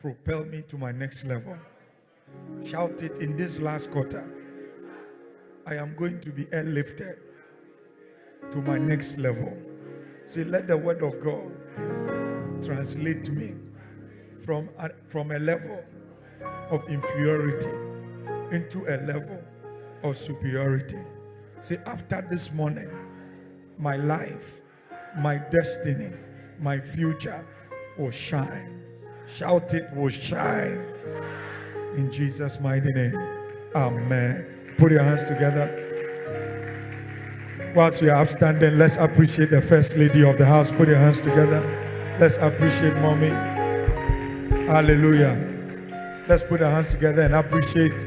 propel me to my next level. Shout it in this last quarter. I am going to be airlifted to my next level. Say, let the word of God translate me from a level of inferiority into a level of superiority. Say, after this morning, my life, my destiny, my future will shine. Shout it, will shine. In Jesus' mighty name. Amen. Put your hands together. Whilst we are upstanding, let's appreciate the first lady of the house. Put your hands together. Let's appreciate mommy. Hallelujah. Let's put our hands together and appreciate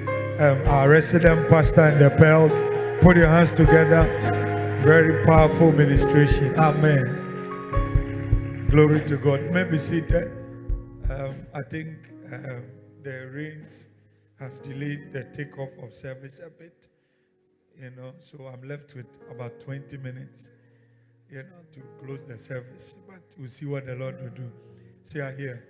our resident pastor and the pearls. Put your hands together. Very powerful ministration. Amen. Glory to God. You may be seated. I think the rains has delayed the takeoff of service a bit. So I'm left with about 20 minutes, to close the service. But we'll see what the Lord will do. See, I hear.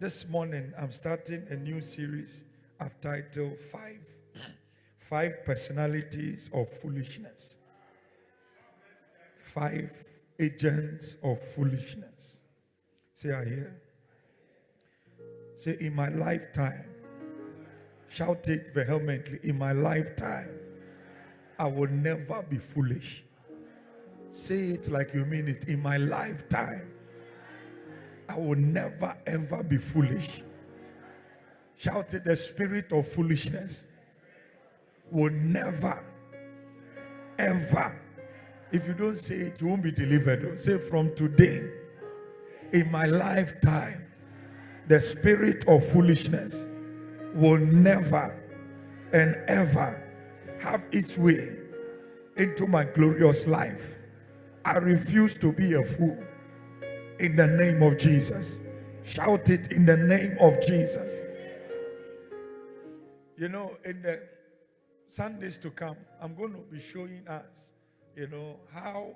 This morning, I'm starting a new series I've titled Five Personalities of Foolishness. 5 Agents of Foolishness. Say, I hear. Say, in my lifetime, shout it vehemently, in my lifetime, I will never be foolish. Say it like you mean it. In my lifetime, I will never ever be foolish. Shout it, the spirit of foolishness will never ever. If you don't say it, you won't be delivered. Say, from today, in my lifetime, the spirit of foolishness will never and ever have its way into my glorious life. I refuse to be a fool. In the name of Jesus. Shout it, in the name of Jesus. In the Sundays to come, I'm going to be showing us, how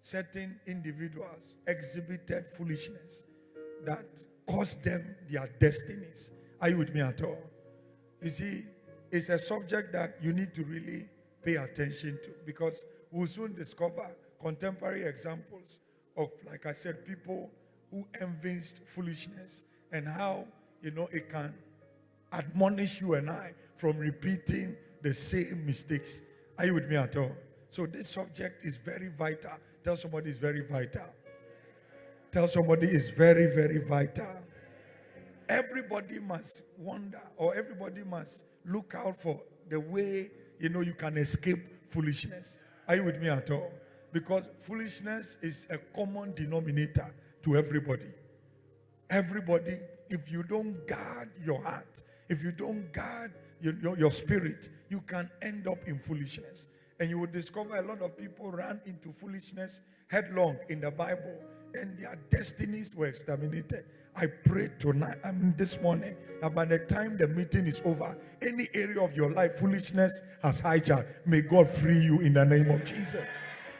certain individuals exhibited foolishness that cost them their destinies. Are you with me at all? You see, it's a subject that you need to really pay attention to, because we'll soon discover contemporary examples of, like I said, people who envinced foolishness and how, it can admonish you and I from repeating the same mistakes. Are you with me at all? So this subject is very vital. Tell somebody it's very vital. Tell somebody it's very, very vital. Everybody must wonder, or everybody must look out for the way, you can escape foolishness. Are you with me at all? Because foolishness is a common denominator to everybody. Everybody, if you don't guard your heart, if you don't guard your spirit, you can end up in foolishness. And you will discover a lot of people ran into foolishness headlong in the Bible, and their destinies were exterminated. I pray tonight, this morning, that by the time the meeting is over, any area of your life foolishness has hijacked, may God free you in the name of Jesus.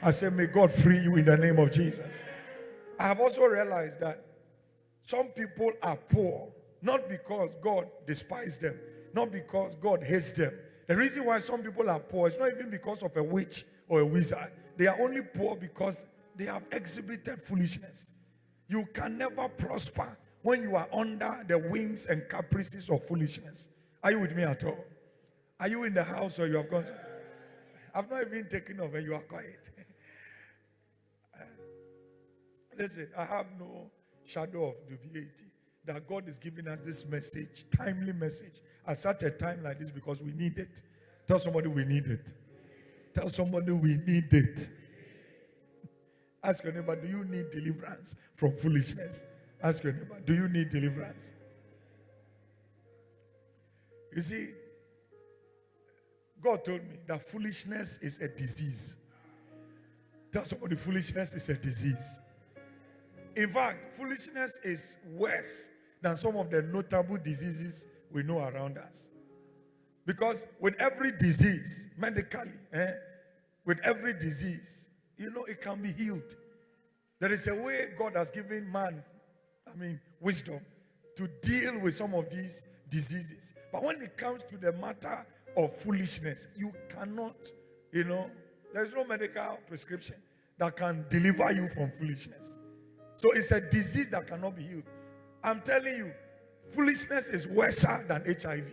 I say, may God free you in the name of Jesus. I have also realized that some people are poor, not because God despises them, not because God hates them. The reason why some people are poor is not even because of a witch or a wizard. They are only poor because they have exhibited foolishness. You can never prosper when you are under the whims and caprices of foolishness. Are you with me at all? Are you in the house or you have gone? I've not even taken over, you are quiet. Listen, I have no shadow of dubiety that God is giving us this message, timely message, at such a time like this, because we need it. Tell somebody we need it. Tell somebody we need it. Ask your neighbor, do you need deliverance from foolishness? Ask your neighbor, do you need deliverance? You see, God told me that foolishness is a disease. Tell somebody foolishness is a disease. In fact, foolishness is worse than some of the notable diseases we know around us. Because with every disease, medically, with every disease, it can be healed. There is a way God has given man wisdom to deal with some of these diseases. But when it comes to the matter of foolishness, you cannot, there's no medical prescription that can deliver you from foolishness. So it's a disease that cannot be healed. I'm telling you, foolishness is worse than HIV.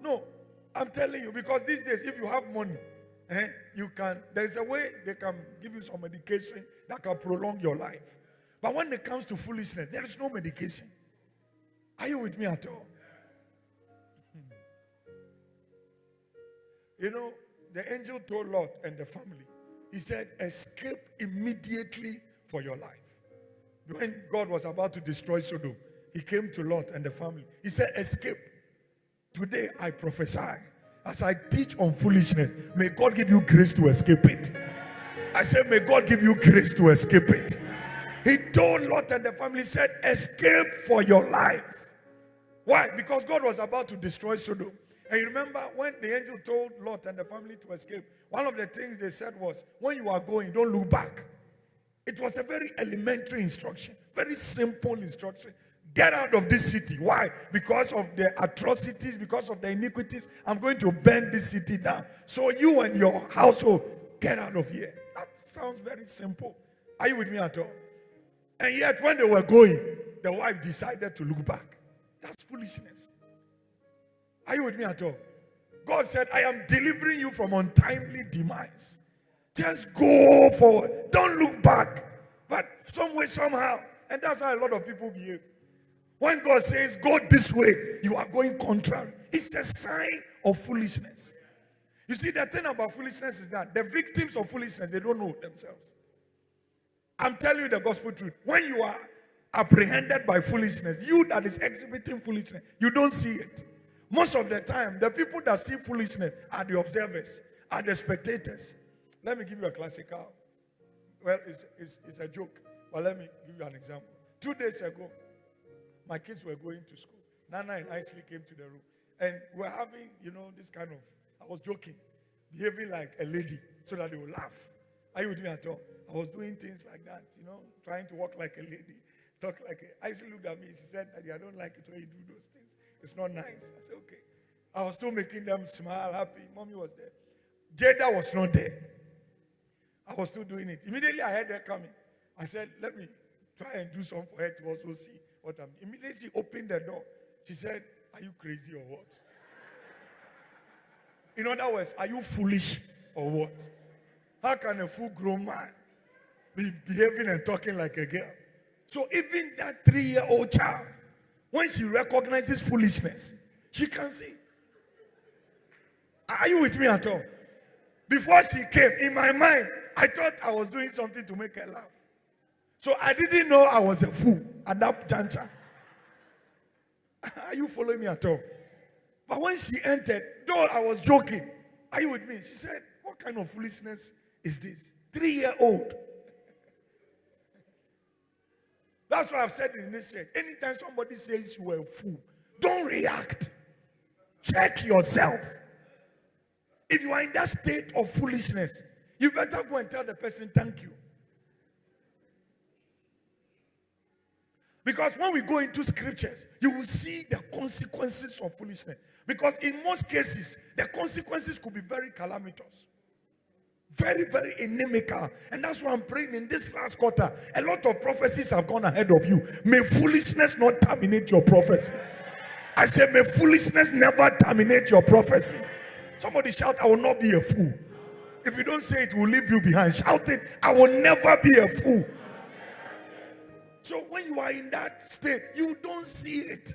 No, I'm telling you, because these days, if you have money, there's a way they can give you some medication that can prolong your life. But when it comes to foolishness, there is no medication. Are you with me at all? The angel told Lot and the family, he said, escape immediately for your life. When God was about to destroy Sodom, he came to Lot and the family. He said, escape. Today I prophesy, as I teach on foolishness, may God give you grace to escape it. I said, may God give you grace to escape it. He told Lot and the family, said, escape for your life. Why? Because God was about to destroy Sodom. And you remember when the angel told Lot and the family to escape, one of the things they said was, when you are going, don't look back. It was a very elementary instruction, very simple instruction. Get out of this city. Why? Because of the atrocities, because of the iniquities, I'm going to burn this city down. So you and your household, get out of here. That sounds very simple. Are you with me at all? And yet when they were going, the wife decided to look back. That's foolishness. Are you with me at all? God said, I am delivering you from untimely demise. Just go forward. Don't look back. But some way, somehow, and that's how a lot of people behave. When God says, go this way, you are going contrary. It's a sign of foolishness. You see, the thing about foolishness is that the victims of foolishness, they don't know themselves. I'm telling you the gospel truth. When you are apprehended by foolishness, you that is exhibiting foolishness, you don't see it. Most of the time, the people that see foolishness are the observers, are the spectators. Let me give you a classical. Well, it's a joke, but let me give you an example. 2 days ago, my kids were going to school. Nana and Isley came to the room. And we were having, this kind of, I was joking, behaving like a lady so that they would laugh. Are you with me at all? I was doing things like that, trying to walk like a lady, talk like a... Isley looked at me, she said, Daddy, I don't like it when you do those things. It's not nice. I said, okay. I was still making them smile, happy. Mommy was there. Jada was not there. I was still doing it. Immediately I heard her coming. I said, let me try and do something for her to also see what I'm doing. Immediately she opened the door. She said, are you crazy or what? In other words, are you foolish or what? How can a full grown man be behaving and talking like a girl? So even that 3-year-old child, when she recognizes foolishness, she can see. Are you with me at all? Before she came, in my mind, I thought I was doing something to make her laugh. So I didn't know I was a fool at that juncture. Are you following me at all? But when she entered, though I was joking, are you with me? She said, what kind of foolishness is this? 3-year-old. That's why I've said in this church, anytime somebody says you are a fool, don't react. Check yourself. If you are in that state of foolishness, you better go and tell the person thank you. Because when we go into scriptures, you will see the consequences of foolishness. Because in most cases, the consequences could be very calamitous. Very, very inimical. And that's why I'm praying in this last quarter. A lot of prophecies have gone ahead of you. May foolishness not terminate your prophecy. I said, may foolishness never terminate your prophecy. Somebody shout, I will not be a fool. If you don't say it, it will leave you behind. Shout it, I will never be a fool. So when you are in that state, you don't see it.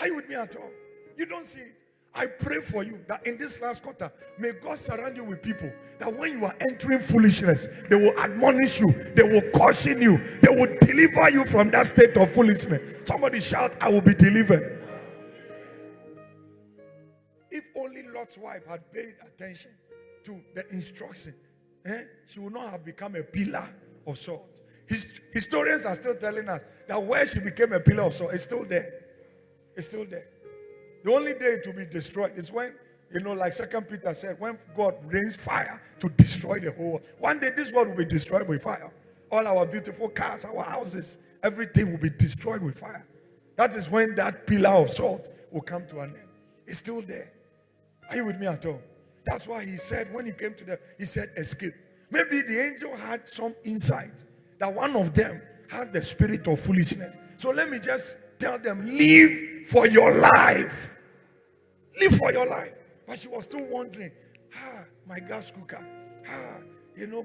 Are you with me at all? You don't see it. I pray for you that in this last quarter, may God surround you with people that when you are entering foolishness, they will admonish you, they will caution you, they will deliver you from that state of foolishness. Somebody shout, I will be delivered. If only Lot's wife had paid attention to the instruction, she would not have become a pillar of salt. Historians are still telling us that where she became a pillar of salt is still there. It's still there. The only day it will be destroyed is when, like 2 Peter said, when God rains fire to destroy the whole world. One day this world will be destroyed with fire. all our beautiful cars, our houses, everything will be destroyed with fire. That is when that pillar of salt will come to an end. It's still there. Are you with me at all? That's why he said, when he came to them, he said, escape. Maybe the angel had some insight that one of them has the spirit of foolishness. So let me just tell them, live for your life. Live for your life. But she was still wondering, my gas cooker,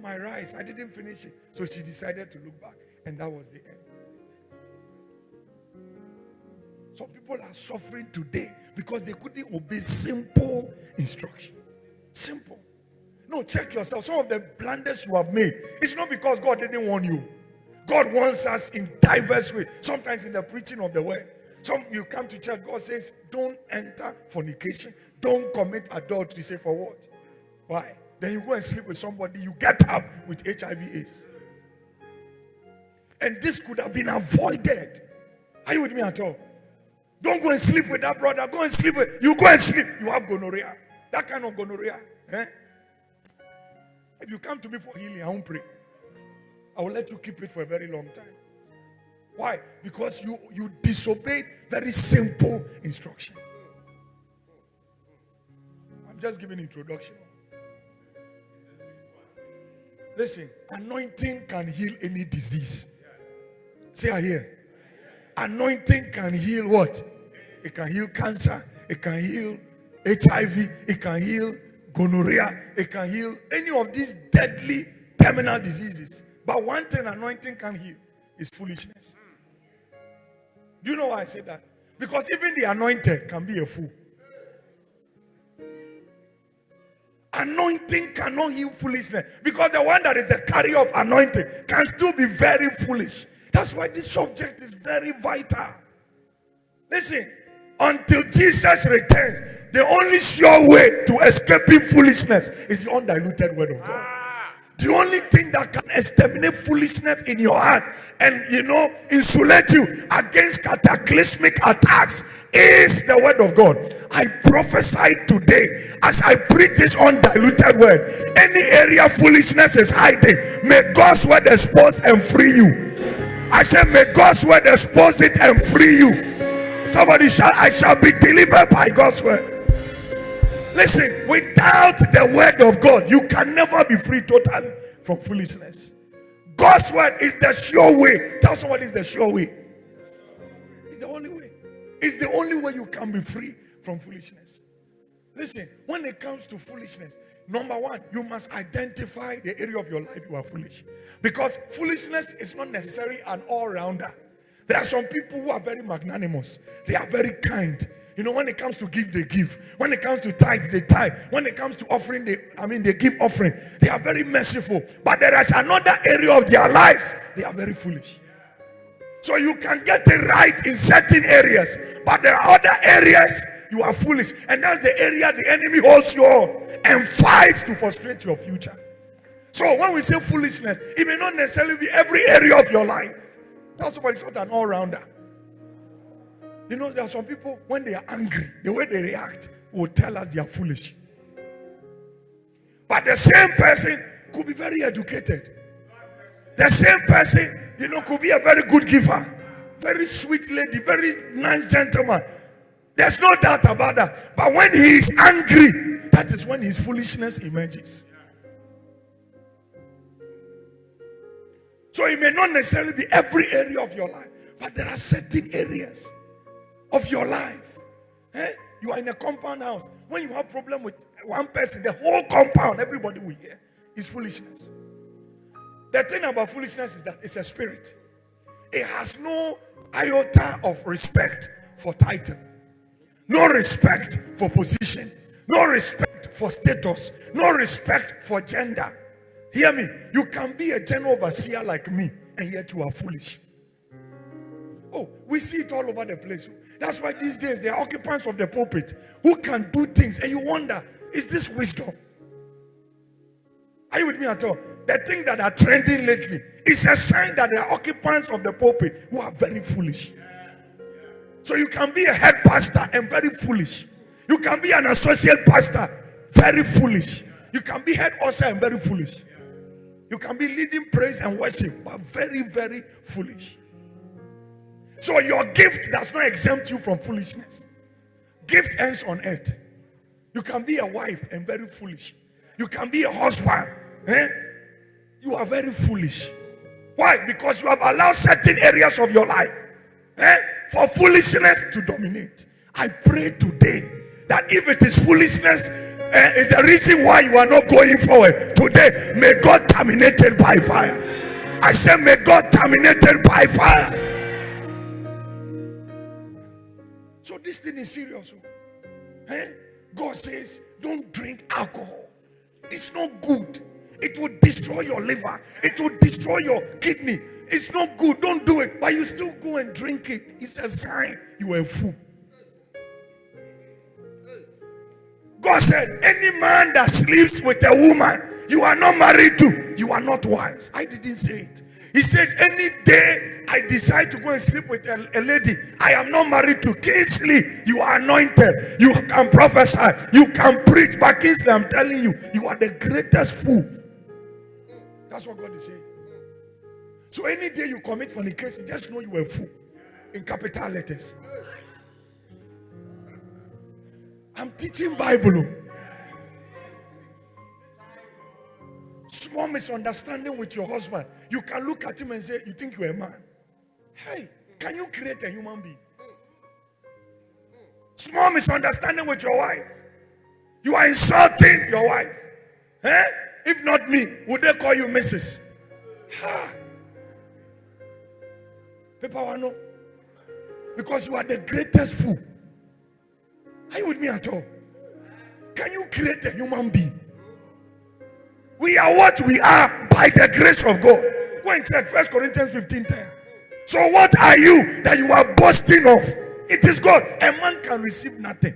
my rice, I didn't finish it. So she decided to look back, and that was the end. Some people are suffering today because they couldn't obey simple instruction. Simple. No, check yourself. Some of the blunders you have made, it's not because God didn't warn you. God wants us in diverse ways. Sometimes in the preaching of the word. You come to church, God says, don't enter fornication. Don't commit adultery. Say, for what? Why? Then you go and sleep with somebody, you get up with HIV/AIDS. And this could have been avoided. Are you with me at all? Don't go and sleep with that brother. Go and sleep with. You go and sleep. You have gonorrhea. That kind of gonorrhea. If you come to me for healing, I won't pray. I will let you keep it for a very long time. Why? Because you disobeyed very simple instruction. I'm just giving introduction. Listen, anointing can heal any disease. Say I hear. Anointing can heal what? It can heal cancer. It can heal HIV. It can heal gonorrhea. It can heal any of these deadly terminal diseases. But one thing anointing can heal is foolishness. Do you know why I say that? Because even the anointed can be a fool. Anointing cannot heal foolishness. Because the one that is the carrier of anointing can still be very foolish. That's why this subject is very vital. Listen, until Jesus returns, the only sure way to escaping foolishness is the undiluted word of God. The only thing that can exterminate foolishness in your heart and, insulate you against cataclysmic attacks is the word of God. I prophesy today as I preach this undiluted word. Any area foolishness is hiding, may God's word expose and free you. I said, may God's word expose it and free you. Somebody shout, I shall be delivered by God's word. Listen, without the word of God, you can never be free totally from foolishness. God's word is the sure way. Tell somebody it's the sure way. It's the only way. It's the only way you can be free from foolishness. Listen, when it comes to foolishness, number one, you must identify the area of your life you are foolish. Because foolishness is not necessarily an all-rounder. There are some people who are very magnanimous. They are very kind. When it comes to give, they give. When it comes to tithe, they tithe. When it comes to offering, they give offering. They are very merciful. But there is another area of their lives, they are very foolish. So you can get it right in certain areas, but there are other areas you are foolish. And that's the area the enemy holds you off and fights to frustrate your future. So when we say foolishness, it may not necessarily be every area of your life. Tell somebody it's not an all-rounder. There are some people, when they are angry, the way they react will tell us they are foolish. But the same person could be very educated. The same person, could be a very good giver. Very sweet lady, very nice gentleman. There's no doubt about that. But when he is angry, that is when his foolishness emerges. So it may not necessarily be every area of your life, but there are certain areas of your life. You are in a compound house. When you have problem with one person, the whole compound, everybody will hear. It's foolishness. The thing about foolishness is that it's a spirit. It has no iota of respect for title, no respect for position, no respect for status, no respect for gender. Hear me. You can be a general overseer like me, and yet you are foolish. Oh, we see it all over the place. That's why these days there are occupants of the pulpit who can do things, and you wonder, is this wisdom? Are you with me at all? The things that are trending lately is a sign that there are occupants of the pulpit who are very foolish. So you can be a head pastor and very foolish. You can be an associate pastor, very foolish. You can be head usher and very foolish. You can be leading praise and worship, but very, very foolish. So your gift does not exempt you from foolishness. Gift ends on earth. You can be a wife and very foolish. You can be a husband. You are very foolish. Why? Because you have allowed certain areas of your life for foolishness to dominate. I pray today that if it is foolishness, is the reason why you are not going forward today, may God terminate it by fire. I say, may God terminate it by fire. So this thing is serious. God says, don't drink alcohol. It's not good. It will destroy your liver. It will destroy your kidney. It's not good. Don't do it. But you still go and drink it. It's a sign you are a fool. God said, any man that sleeps with a woman you are not married to, you are not wise. I didn't say it. He says, any day I decide to go and sleep with a lady I am not married to, Kingsley, you are anointed. You can prophesy. You can preach. But Kingsley, I'm telling you, you are the greatest fool. That's what God is saying. So any day you commit fornication, just know you are a fool. In capital letters. I'm teaching Bible. Small misunderstanding with your husband. You can look at him and say, you think you're a man. Hey, can you create a human being? Small misunderstanding with your wife. You are insulting your wife. If not me, would they call you Mrs.? People want to know. Because you are the greatest fool. Are you with me at all? Can you create a human being? We are what we are by the grace of God. Go and check 1 Corinthians 15:10. So what are you that you are boasting of? It is God. A man can receive nothing.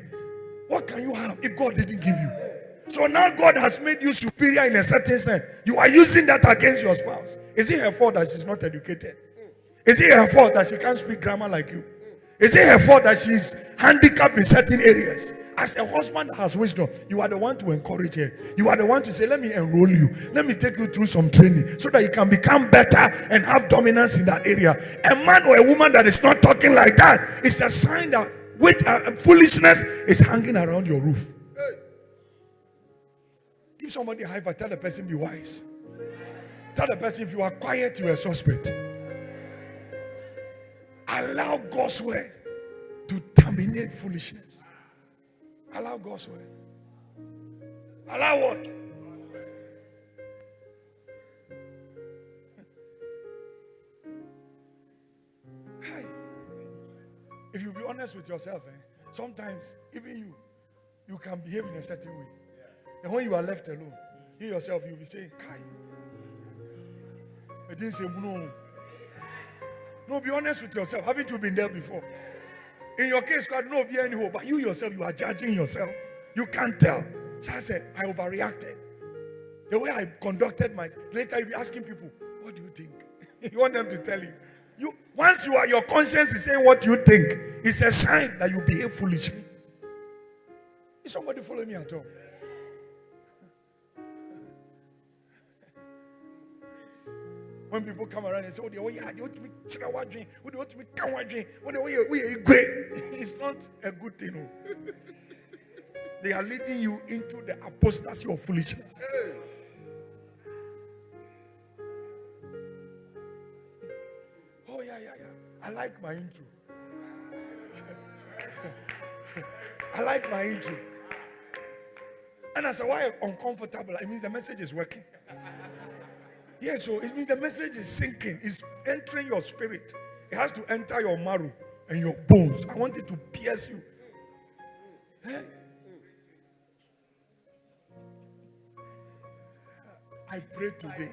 What can you have if God didn't give you? So now God has made you superior in a certain sense. You are using that against your spouse. Is it her fault that she's not educated? Is it her fault that she can't speak grammar like you? Is it her fault that she's handicapped in certain areas? As a husband that has wisdom, you are the one to encourage her. You are the one to say, let me enroll you. Let me take you through some training so that you can become better and have dominance in that area. A man or a woman that is not talking like that is a sign that foolishness is hanging around your roof. Give somebody a high five. Tell the person, be wise. Tell the person, if you are quiet, you are a suspect. Allow God's word to terminate foolishness. Allow God's word. Allow what? Hi. If you be honest with yourself, sometimes even you can behave in a certain way. And when you are left alone, you yourself, you'll be saying, Kai. I didn't say no. No, be honest with yourself. Haven't you been there before? In your case, God, no, be any hope. But you yourself, you are judging yourself. You can't tell. So I said, I overreacted. The way I conducted myself. Later, you'll be asking people, what do you think? You want them to tell you. Once your conscience is saying what you think, it's a sign that you behave foolishly. Is somebody following me at all? When people come around and say, oh, yeah, you want me to drink, you want me to drink, it's not a good thing. They are leading you into the apostasy of foolishness. Oh, yeah. I like my intro. I like my intro. And I said, why uncomfortable? It means the message is working. Yes, so it means the message is sinking. It's entering your spirit. It has to enter your marrow and your bones. I want it to pierce you. I pray today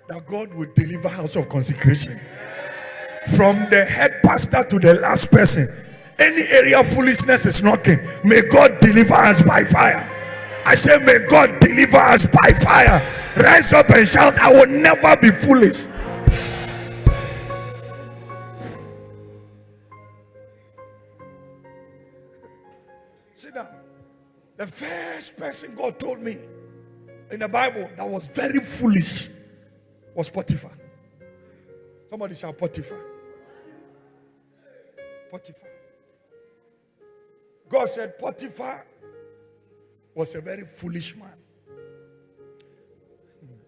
that God will deliver House of Consecration. From the head pastor to the last person. Any area of foolishness is knocking. May God deliver us by fire. I say, may God deliver us by fire. Rise up and shout, I will never be foolish. Sit down. The first person God told me in the Bible that was very foolish was Potiphar. Somebody shout Potiphar. Potiphar. God said Potiphar was a very foolish man.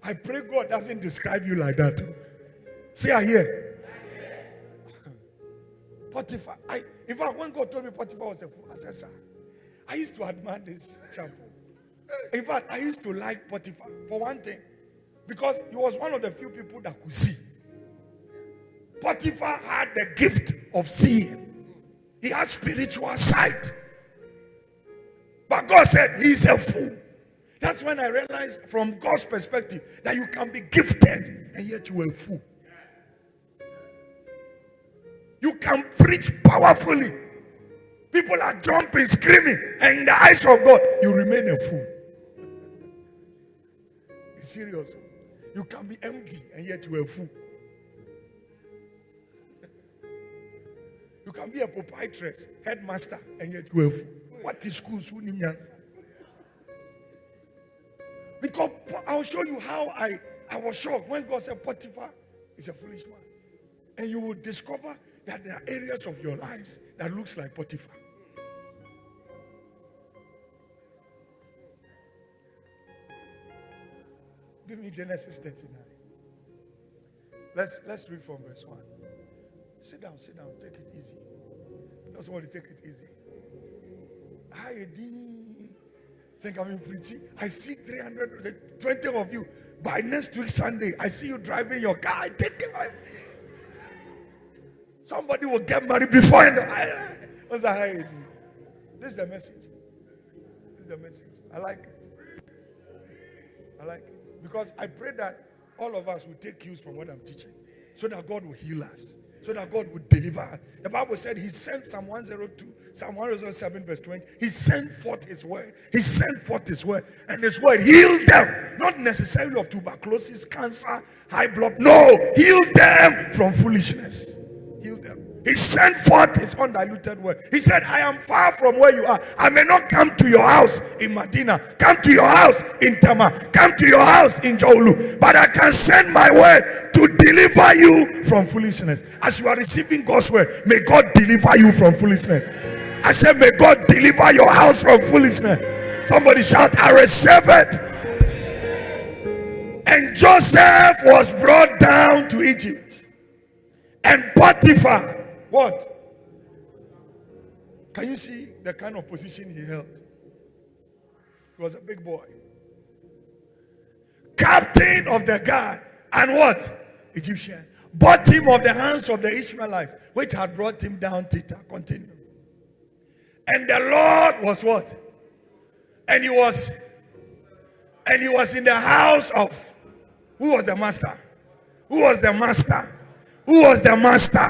I pray God doesn't describe you like that. Say I hear. Potiphar. In fact, when God told me Potiphar was a fool, I said, sir, I used to admire this chap. In fact, I used to like Potiphar for one thing, because he was one of the few people that could see. Potiphar had the gift of seeing. He has spiritual sight. But God said he's a fool. That's when I realized from God's perspective that you can be gifted and yet you are a fool. You can preach powerfully. People are jumping, screaming, and in the eyes of God, you remain a fool. It's serious. You can be empty and yet you are a fool. You can be a proprietress, headmaster, and yet you are a fool. What is school? Because I'll show you how I was shocked when God said Potiphar is a foolish man. And you will discover that there are areas of your lives that looks like Potiphar. Give me Genesis 39. Let's read from verse 1. Sit down, take it easy. Just want to take it easy. Hi, think I'm preaching. I see 320 of you. By next week Sunday, I see you driving your car. I take it. Somebody will get married before. What's that? Hi, this is the message. This is the message. I like it. I like it. Because I pray that all of us will take cues from what I'm teaching, so that God will heal us, so that God will deliver us. The Bible said he sent Psalm 102, Psalm 107 verse 20. He sent forth his word. He sent forth his word. And his word healed them. Not necessarily of tuberculosis, cancer, high blood. No, healed them from foolishness. Healed them. He sent forth his undiluted word. He said, I am far from where you are. I may not come to your house in Medina, come to your house in Tama, come to your house in Jolu, but I can send my word to deliver you from foolishness. As you are receiving God's word, may God deliver you from foolishness. I said, may God deliver your house from foolishness. Somebody shout, I receive it. And Joseph was brought down to Egypt. And Potiphar, what? Can you see the kind of position he held? He was a big boy. Captain of the guard. And what? Egyptian. Bought him of the hands of the Ishmaelites, which had brought him down thither. Continue. And the Lord was what? And he was in the house of, who was the master? Who was the master? Who was the master?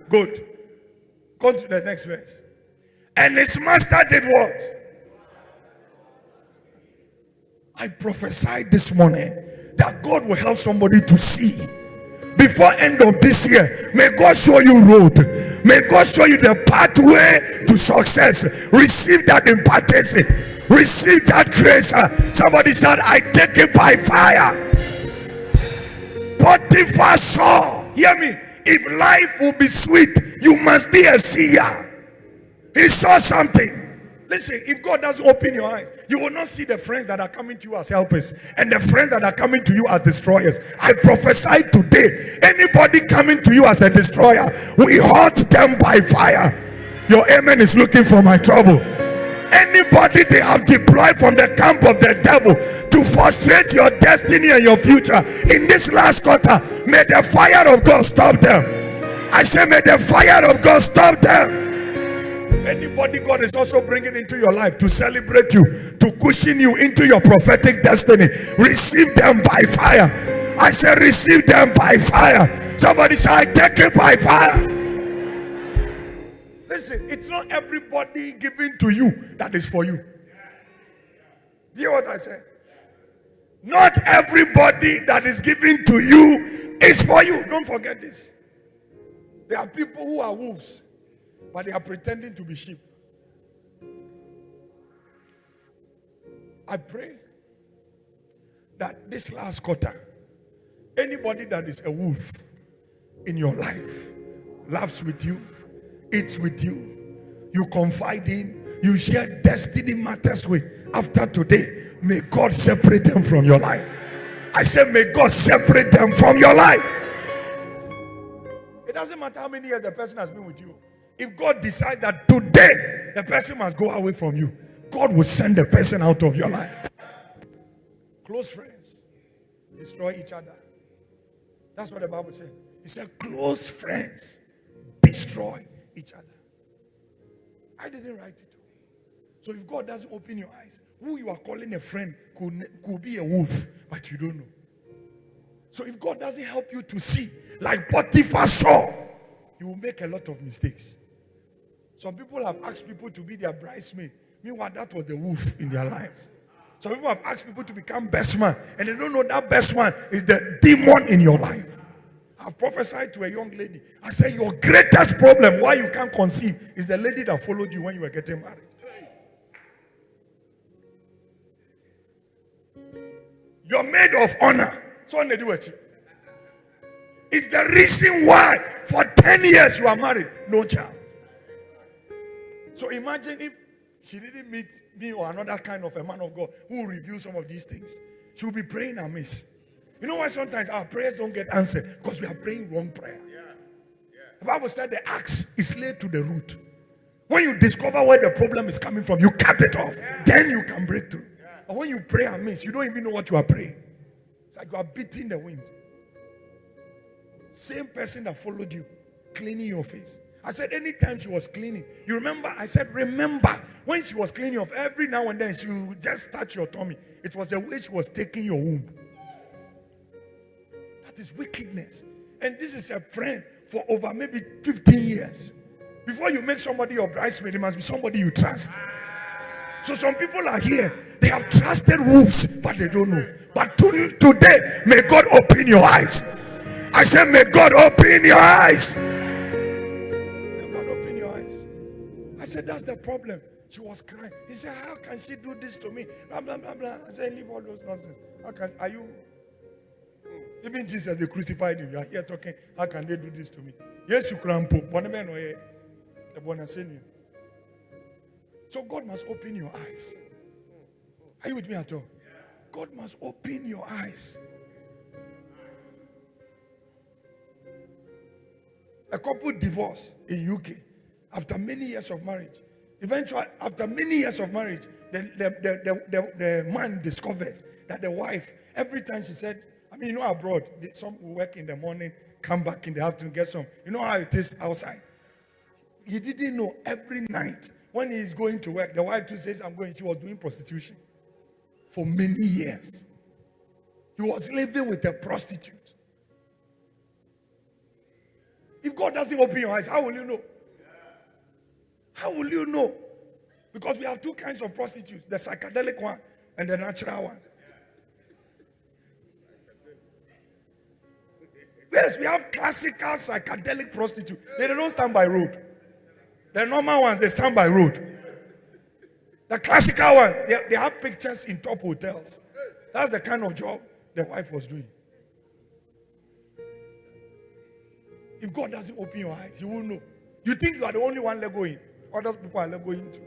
Good. Go to the next verse. And his master did what? I prophesied this morning that God will help somebody to see. Before end of this year, may God show you road. May God show you the pathway to success. Receive that impartation. Receive that grace. Somebody said, I take it by fire. Potiphar saw. Hear me. If life will be sweet, you must be a seer. He saw something. Listen, if God doesn't open your eyes, you will not see the friends that are coming to you as helpers and the friends that are coming to you as destroyers. I prophesy today, anybody coming to you as a destroyer, we haunt them by fire. Your amen is looking for my trouble. Anybody they have deployed from the camp of the devil to frustrate your destiny and your future in this last quarter, may the fire of God stop them. I say, may the fire of God stop them. Anybody God is also bringing into your life to celebrate you, to cushion you into your prophetic destiny, receive them by fire. I say, receive them by fire. Somebody say, I take it by fire. Listen, it's not everybody given to you that is for you. Do you hear what I said? Not everybody that is given to you is for you. Don't forget this. There are people who are wolves, but they are pretending to be sheep. I pray that this last quarter, Anybody that is a wolf in your life, laughs with you, eats with you, you confide in, you share destiny matters with, after today, may God separate them from your life. I said, may God separate them from your life. It doesn't matter how many years the person has been with you. If God decides that today the person must go away from you, God will send the person out of your life. Close friends destroy each other. That's what the Bible said. It said, close friends destroy each other. I didn't write it. So if God doesn't open your eyes, who you are calling a friend could be a wolf, but you don't know. So if God doesn't help you to see, like Potiphar saw, you will make a lot of mistakes. Some people have asked people to be their bridesmaid. Meanwhile, that was the wolf in their lives. Some people have asked people to become best man, and they don't know that best man is the demon in your life. I've prophesied to a young lady. I said, your greatest problem, why you can't conceive, is the lady that followed you when you were getting married. Your maid of honor. So what they do with you? It's the reason why for 10 years you are married, no child. So imagine if she didn't meet me or another kind of a man of God who will reveal some of these things. She will be praying amiss. You know why sometimes our prayers don't get answered? Because we are praying wrong prayer. The Bible said the axe is laid to the root. When you discover where the problem is coming from, you cut it off. Then you can break through. But when you pray amiss, you don't even know what you are praying. It's like you are beating the wind. Same person that followed you, cleaning your face. I said, anytime she was cleaning, you remember? I said, remember, when she was cleaning off, every now and then she would just touch your tummy. It was the way she was taking your womb. That is wickedness. And this is a friend for over maybe 15 years. Before you make somebody your bridesmaid, it must be somebody you trust. So some people are here, they have trusted wolves, but they don't know. But today, may God open your eyes. I said, may God open your eyes. May God open your eyes. I said, that's the problem. She was crying. He said, how can she do this to me? Blah, blah, blah, blah. I said, leave all those nonsense. Are you? Even Jesus, they crucified him. You are here talking, how can they do this to me? Yes, you crampo. So God must open your eyes. Are you with me at all? God must open your eyes. A couple divorced in UK after many years of marriage. Eventually, after many years of marriage, the man discovered that the wife, every time she said, abroad, some will work in the morning, come back in the afternoon, get some. You know how it is outside. He didn't know every night when he is going to work, the wife too says, I'm going. She was doing prostitution for many years. He was living with a prostitute. If God doesn't open your eyes, how will you know? How will you know? Because we have two kinds of prostitutes, the psychedelic one and the natural one. Yes, we have classical psychedelic prostitutes. They don't stand by road. The normal ones, they stand by road. The classical one, they have pictures in top hotels. That's the kind of job the wife was doing. If God doesn't open your eyes, you won't know. You think you are the only one let go in. Other people are let go into.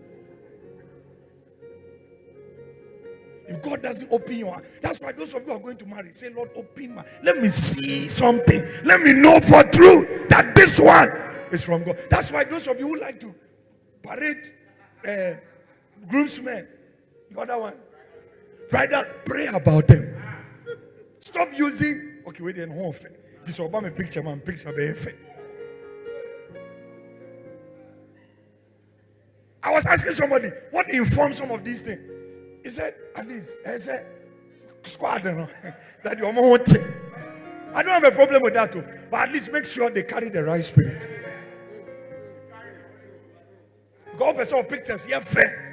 If God doesn't open your eyes, that's why those of you who are going to marry, say, Lord, open my, let me see something. Let me know for true that this one is from God. That's why those of you who like to parade groomsmen, the other one, brother, pray about them. Stop using, okay, wait, then home. This is about my picture, man, picture be effect. I was asking somebody, what informs some of these things? He said, at least, he said, squad, that you're more thing. I don't have a problem with that too, but at least make sure they carry the right spirit. Go up and saw pictures, yeah, fair.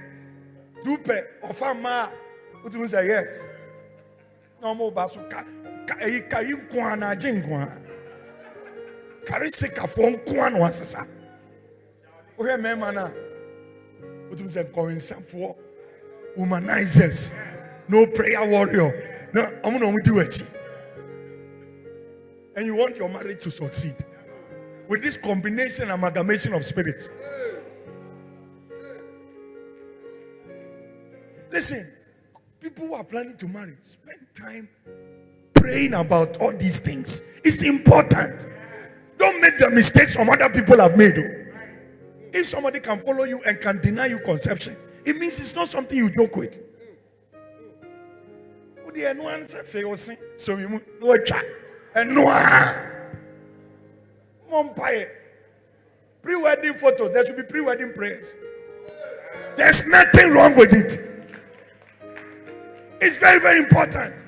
Dupe, or fama, what do you say? Yes. No more basuka. Kayu kwana jingwa. Karisika phone kwan wasasa. Ohe memana. What do you say? Coincidence for womanizers. No prayer warrior. No, I'm not do it. and you want your marriage to succeed with this combination, amalgamation of spirits. Listen, people who are planning to marry, spend time praying about all these things. It's important. Don't make the mistakes some other people have made. If somebody can follow you and can deny you conception, it means it's not something you joke with. So we no chat and no pre-wedding photos. There should be pre-wedding prayers. There's nothing wrong with it. It's very, very important.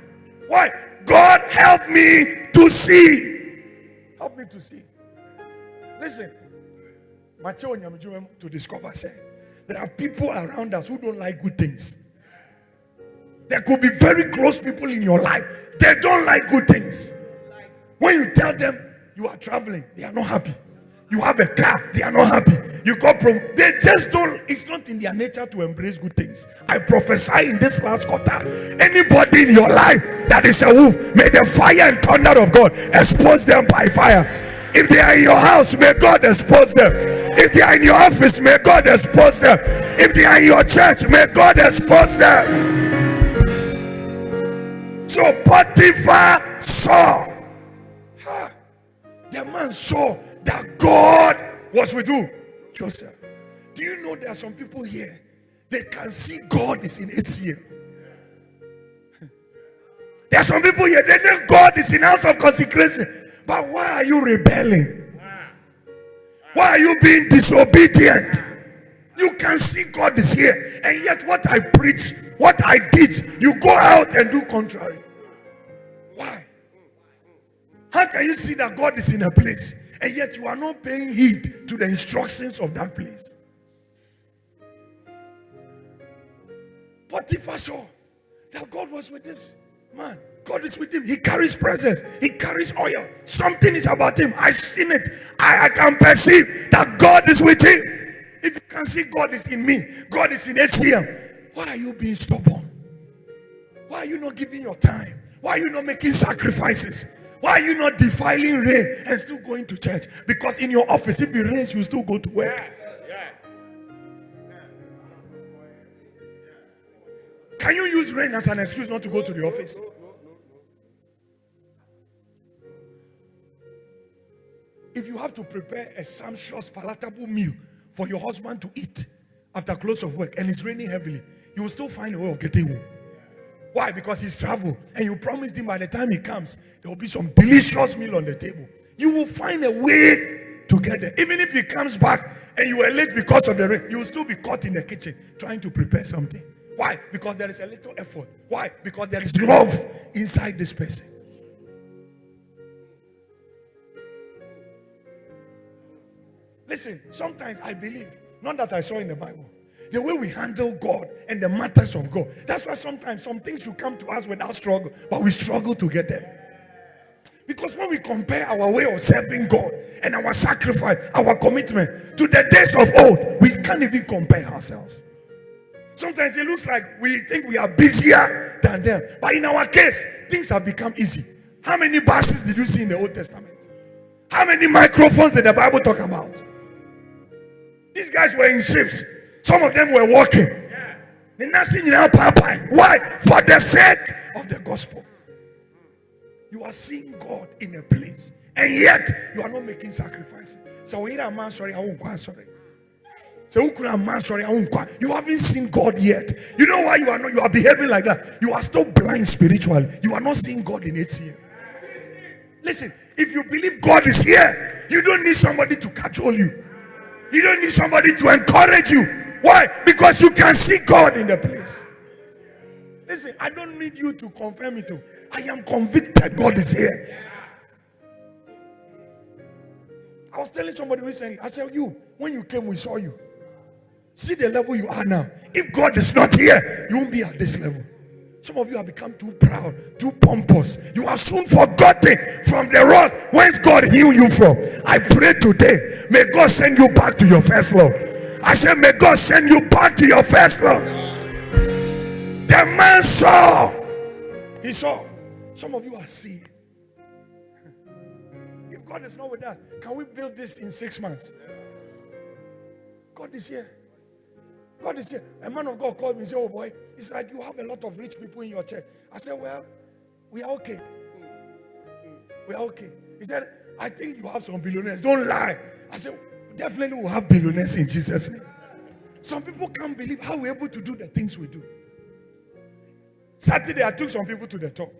Why? God help me to see. Help me to see. Listen, to discover, say, there are people around us who don't like good things. There could be very close people in your life. They don't like good things. When you tell them you are traveling, they are not happy. You have a car, they are not happy. You got they just don't. It's not in their nature to embrace good things. I prophesy in this last quarter, anybody in your life that is a wolf, may the fire and thunder of God expose them by fire. If they are in your house, may God expose them. If they are in your office, may God expose them. If they are in your church, may God expose them. So Potiphar saw. The man saw that God was with who? Joseph. Do you know there are some people here, they can see God is in HCM. There are some people here, they know God is in house of consecration. But why are you rebelling? Why are you being disobedient? You can see God is here, and yet what I preach, what I teach, you go out and do contrary. Why? How can you see that God is in a place, and yet you are not paying heed to the instructions of that place? Potiphar saw that God was with this man. God is with him. He carries presence. He carries oil. Something is about him. I've seen it. I can perceive that God is with him. If you can see God is in me, God is in HCM, why are you being stubborn? Why are you not giving your time? Why are you not making sacrifices? Why are you not defiling rain and still going to church? Because in your office, if it rains, you still go to work. Can you use rain as an excuse not to go to the office? If you have to prepare a sumptuous, palatable meal for your husband to eat after close of work and it's raining heavily, you will still find a way of getting home. Why? Because he's traveled, and you promised him by the time he comes, there will be some delicious meal on the table. You will find a way to get there. Even if he comes back and you were late because of the rain, you will still be caught in the kitchen trying to prepare something. Why? Because there is a little effort. Why? Because there is love inside this person. Listen, sometimes I believe, not that I saw in the Bible, the way we handle God and the matters of God. That's why sometimes some things will come to us without struggle, but we struggle to get them. Because when we compare our way of serving God and our sacrifice, our commitment to the days of old, we can't even compare ourselves. Sometimes it looks like we think we are busier than them. But in our case, things have become easy. How many buses did you see in the Old Testament? How many microphones did the Bible talk about? These guys were in ships. Some of them were walking. Why? For the sake of the gospel. You are seeing God in a place, and yet you are not making sacrifices. So we are man sorry, I won't go sorry. So you haven't seen God yet. You know why you are behaving like that? You are still blind spiritually. You are not seeing God in HCM. Listen, if you believe God is here, you don't need somebody to cajole you. You don't need somebody to encourage you. Why? Because you can see God in the place. Listen, I don't need you to confirm it. I am convicted God is here. I was telling somebody recently, I said, when you came, we saw you. See the level you are now. If God is not here, you won't be at this level. Some of you have become too proud, too pompous. You have soon forgotten from the rock whence God healed you from. I pray today, may God send you back to your first love. I said, may God send you back to your first love. The man saw. He saw. Some of you are seeing. God is not with us. Can we build this in 6 months? God is here. God is here. A man of God called me and said, oh boy, it's like you have a lot of rich people in your church. I said, well, we are okay. We are okay. He said, I think you have some billionaires. Don't lie. I said, definitely we'll have billionaires in Jesus' name. Some people can't believe how we're able to do the things we do. Saturday, I took some people to the top.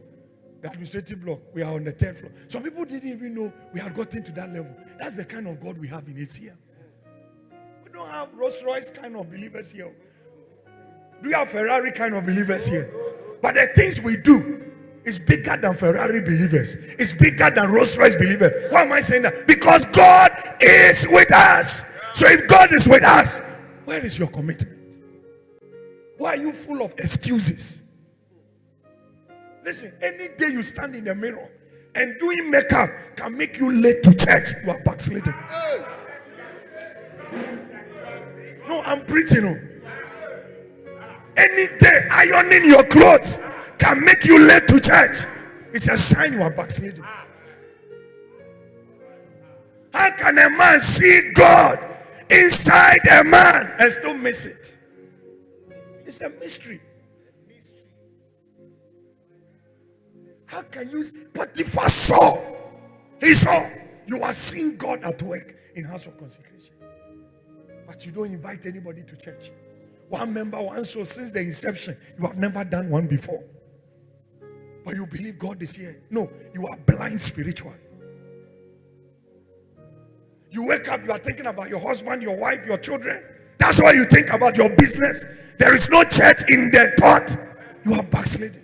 The administrative block. We are on the 10th floor. Some people didn't even know we had gotten to that level. That's the kind of God we have in ATM. We don't have Rolls Royce kind of believers here. Do we have Ferrari kind of believers here? But the things we do is bigger than Ferrari believers. It's bigger than Rolls Royce believers. Why am I saying that? Because God is with us. So if God is with us, where is your commitment? Why are you full of excuses? Listen, any day you stand in the mirror and doing makeup can make you late to church, you are backsliding. No, I'm preaching. Any day ironing your clothes can make you late to church. It's a sign you are backsliding. How can a man see God inside a man and still miss it? It's a mystery. How can you? Potiphar saw. He saw. You are seeing God at work in house of consecration. But you don't invite anybody to church. One member, one soul, since the inception, you have never done one before. But you believe God is here. No, you are blind spiritually. You wake up, you are thinking about your husband, your wife, your children. That's why you think about your business. There is no church in their thought. You are backsliding.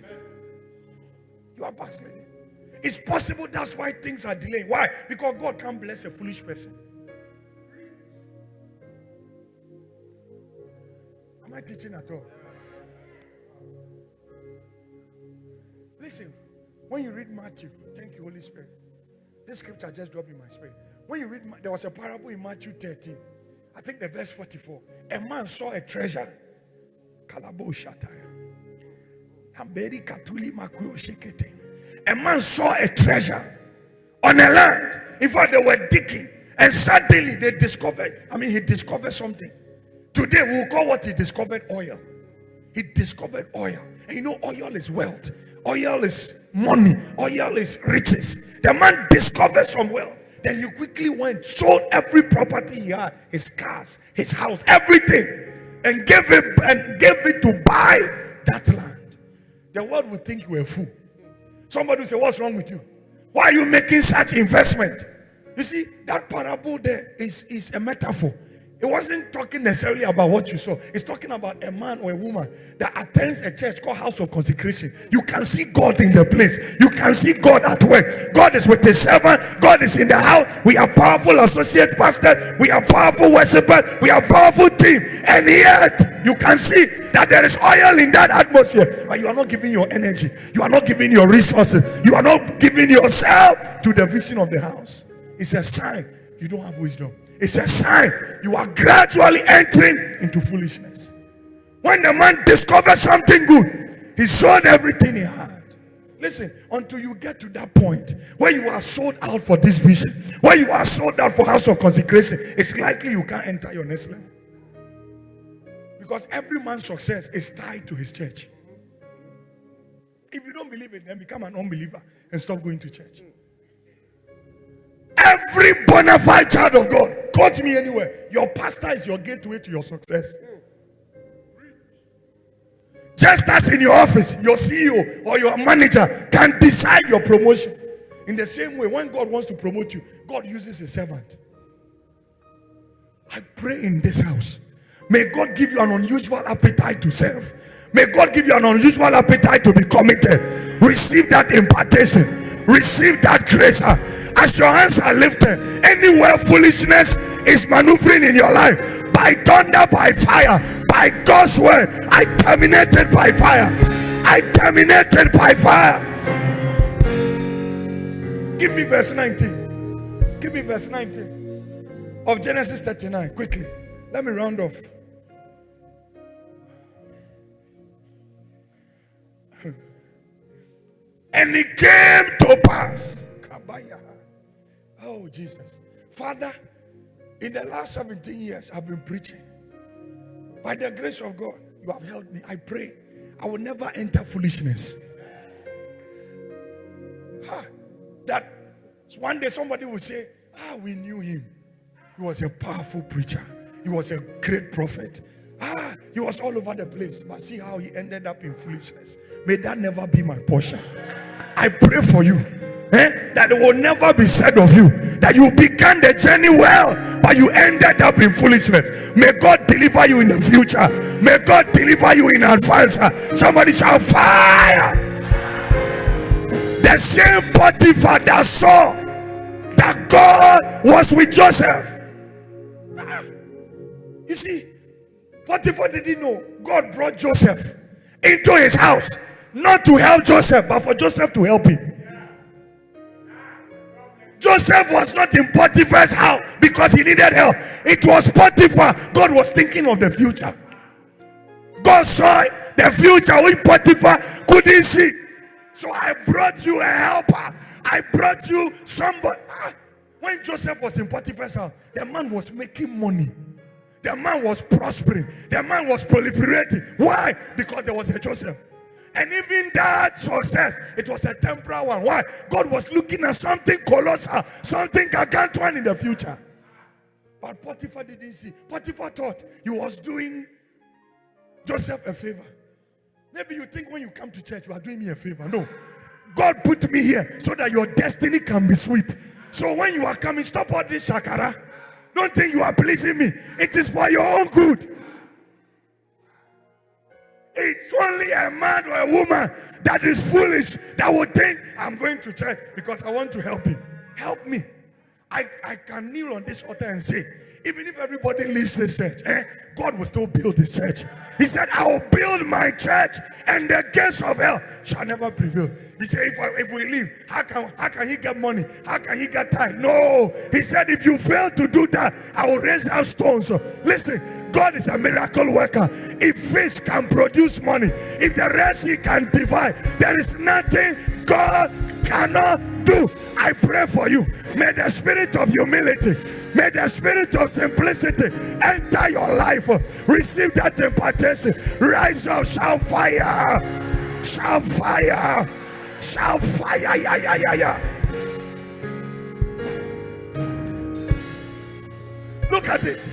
You are backsliding. It's possible that's why things are delaying. Why? Because God can't bless a foolish person. Am I teaching at all? Listen, when you read Matthew, thank you, Holy Spirit. This scripture just dropped in my spirit. When you read, there was a parable in Matthew 13. I think the verse 44. A man saw a treasure. Kalabo Shataya. A man saw a treasure on a land. In fact, they were digging, and suddenly they discovered. He discovered something. Today we will call what he discovered oil. He discovered oil, and you know, oil is wealth. Oil is money. Oil is riches. The man discovered some wealth. Then he quickly went, sold every property he had, his cars, his house, everything, and gave it to buy that land. The world would think you were a fool. Somebody will say, what's wrong with you? Why are you making such investment? You see, that parable there is a metaphor. It wasn't talking necessarily about what you saw. It's talking about a man or a woman that attends a church called House of Consecration. You can see God in the place. You can see God at work. God is with his servant. God is in the house. We are powerful associate pastors. We are powerful worshipers. We are powerful team. And yet, you can see that there is oil in that atmosphere. But you are not giving your energy. You are not giving your resources. You are not giving yourself to the vision of the house. It's a sign you don't have wisdom. It's a sign you are gradually entering into foolishness. When the man discovered something good, he sold everything he had. Listen, until you get to that point where you are sold out for this vision, where you are sold out for House of Consecration, it's likely you can't enter your next level. Because every man's success is tied to his church. If you don't believe it, then become an unbeliever and stop going to church. Every bona fide child of God, quote me anywhere, your pastor is your gateway to your success. Just as in your office, your CEO or your manager can decide your promotion. In the same way, when God wants to promote you, God uses a servant. I pray in this house, may God give you an unusual appetite to serve. May God give you an unusual appetite to be committed. Receive that impartation. Receive that grace. As your hands are lifted, anywhere foolishness is maneuvering in your life, by thunder, by fire, by God's word, I terminate it by fire. I terminate it by fire. Give me verse 19. Give me verse 19 of Genesis 39. Quickly. Let me round off. And it came to pass. Oh, Jesus. Father, in the last 17 years, I've been preaching. By the grace of God, you have helped me. I pray I will never enter foolishness. That one day somebody will say, we knew him. He was a powerful preacher. He was a great prophet. He was all over the place. But see how he ended up in foolishness. May that never be my portion. I pray for you. That it will never be said of you that you began the journey well, but you ended up in foolishness. May God deliver you in the future. May God deliver you in advance. Somebody shall fire. The same Potiphar that saw that God was with Joseph. You see, Potiphar didn't know God brought Joseph into his house, not to help Joseph, but for Joseph to help him. Joseph was not in Potiphar's house because he needed help. It was Potiphar. God was thinking of the future. God saw the future which Potiphar couldn't see. So I brought you a helper. I brought you somebody. When Joseph was in Potiphar's house, the man was making money. The man was prospering. The man was proliferating. Why? Because there was a Joseph. And even that success, it was a temporal one. Why? God was looking at something colossal, something gargantuan in the future. But Potiphar didn't see. Potiphar thought he was doing Joseph a favor. Maybe you think when you come to church, you are doing me a favor. No. God put me here so that your destiny can be sweet. So when you are coming, stop all this shakara. Don't think you are pleasing me. It is for your own good. It's only a man or a woman that is foolish that would think I'm going to church because I want to help him. Help me. I can kneel on this altar and say, even if everybody leaves this church, God will still build his church. He said, I will build my church and the gates of hell shall never prevail. He said, if we leave, how can he get money? How can he get time? No. He said, if you fail to do that, I will raise up stones. Listen, God is a miracle worker. If fish can produce money, if the Red Sea can divide, there is nothing God cannot do. I pray for you. May the spirit of humility, may the spirit of simplicity enter your life. Receive that impartation. Rise up, shout fire. Shout fire. Shout fire. Look at it.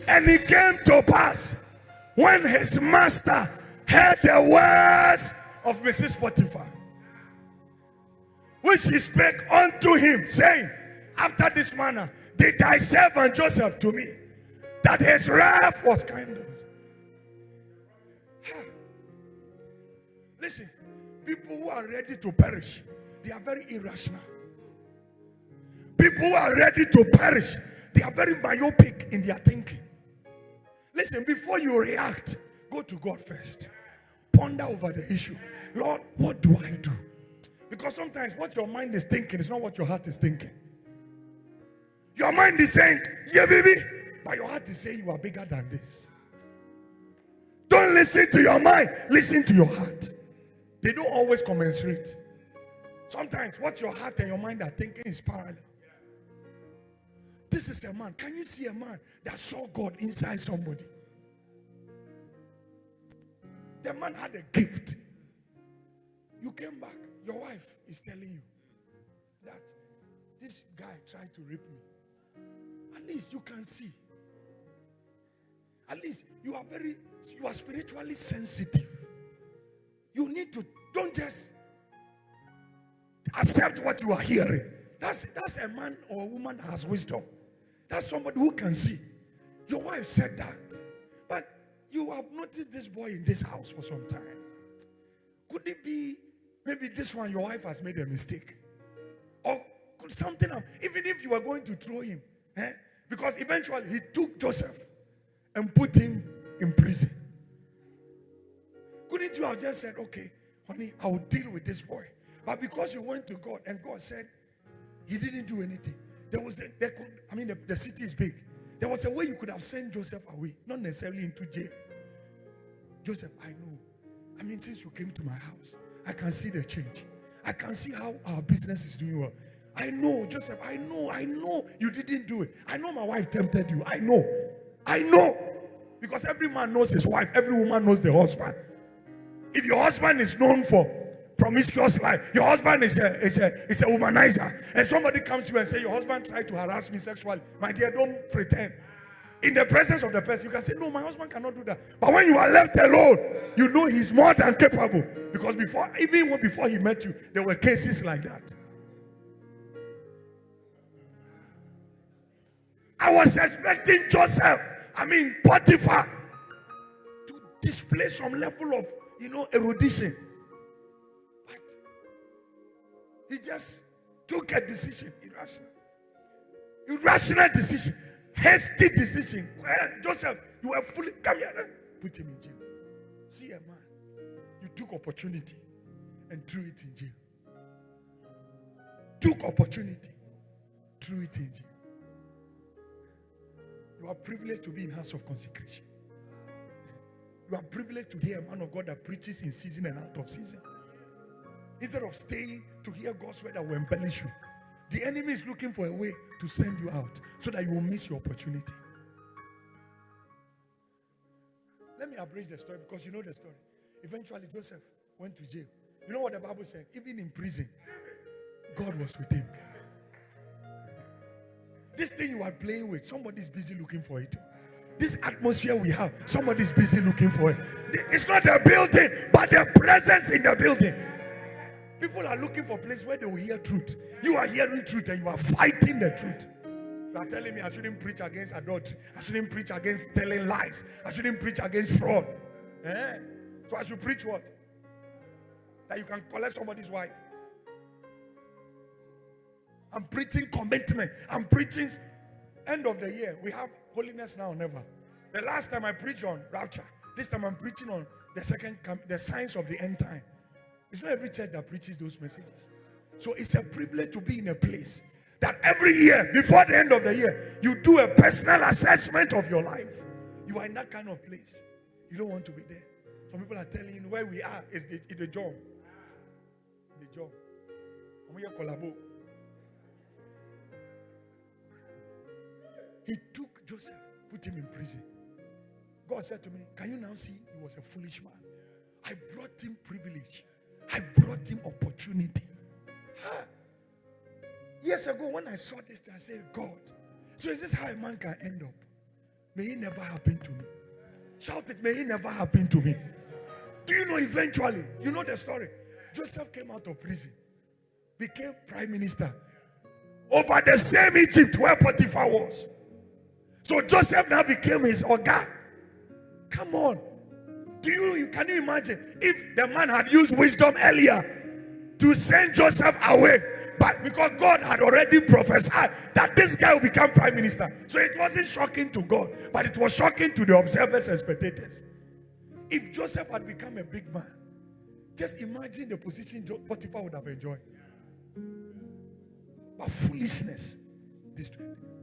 And it came to pass when his master heard the words of Mrs. Potiphar, which he spake unto him, saying, after this manner did thy servant Joseph to me, that his wrath was kindled. Listen, people who are ready to perish, they are very irrational. People who are ready to perish, they are very myopic in their thinking. Listen, before you react, go to God first. Ponder over the issue. Lord, what do I do? Because sometimes what your mind is thinking is not what your heart is thinking. Your mind is saying, yeah, baby, but your heart is saying you are bigger than this. Don't listen to your mind, listen to your heart. They don't always commensurate. Sometimes what your heart and your mind are thinking is parallel. This is a man. Can you see a man that saw God inside somebody? The man had a gift. You came back. Your wife is telling you that this guy tried to rape me. At least you can see. At least you are spiritually sensitive. You need to, don't just accept what you are hearing. That's a man or a woman that has wisdom. That's somebody who can see. Your wife said that. But you have noticed this boy in this house for some time. Could it be maybe this one your wife has made a mistake? Or could something happen? Even if you were going to throw him. Because eventually he took Joseph and put him in prison. Couldn't you have just said, okay, honey, I will deal with this boy. But because you went to God and God said he didn't do anything. The city is big. There was a way you could have sent Joseph away, not necessarily into jail. Joseph, I know. Since you came to my house, I can see the change. I can see how our business is doing well. I know, Joseph, I know you didn't do it. I know my wife tempted you. I know. Because every man knows his wife, every woman knows the husband. If your husband is known for promiscuous life, your husband is a womanizer, and somebody comes to you and say, your husband tried to harass me sexually, my dear, don't pretend. In the presence of the person, you can say, no, my husband cannot do that. But when you are left alone, you know he's more than capable. Because before he met you, there were cases like that. I was expecting Potiphar, to display some level of, erudition. But he just took a decision, irrational decision, hasty decision. Joseph, you were fully, come here, put him in jail. See a man, you took opportunity and threw it in jail. Took opportunity, threw it in jail. You are privileged to be in house of consecration. You are privileged to hear a man of God that preaches in season and out of season. Instead of staying to hear God's word that will embellish you, the enemy is looking for a way to send you out so that you will miss your opportunity. Let me abridge the story because you know the story. Eventually, Joseph went to jail. You know what the Bible said? Even in prison, God was with him. This thing you are playing with, somebody is busy looking for it. This atmosphere we have, somebody is busy looking for it. It's not the building, but the presence in the building. People are looking for a place where they will hear truth. You are hearing truth and you are fighting the truth. You are telling me I shouldn't preach against adultery. I shouldn't preach against telling lies. I shouldn't preach against fraud. So I should preach what? That you can collect somebody's wife. I'm preaching commitment. I'm preaching end of the year. We have holiness now or never. The last time I preached on rapture. This time I'm preaching on the signs of the end time. It's not every church that preaches those messages. So it's a privilege to be in a place that every year, before the end of the year, you do a personal assessment of your life. You are in that kind of place. You don't want to be there. Some people are telling you where we are is the job. The job. And we are collabo. He took Joseph, put him in prison. God said to me, can you now see he was a foolish man? I brought him privilege. I brought him opportunity. Years ago when I saw this, I said, God, so is this how a man can end up? May it never happen to me. Shout it, may it never happen to me. Do you know eventually, you know the story. Joseph came out of prison, became prime minister over the same Egypt where Potiphar was. So Joseph now became his Oga. Come on. Can you imagine if the man had used wisdom earlier to send Joseph away, but because God had already prophesied that this guy will become prime minister. So it wasn't shocking to God, but it was shocking to the observers and spectators. If Joseph had become a big man, just imagine the position Potiphar would have enjoyed. But foolishness.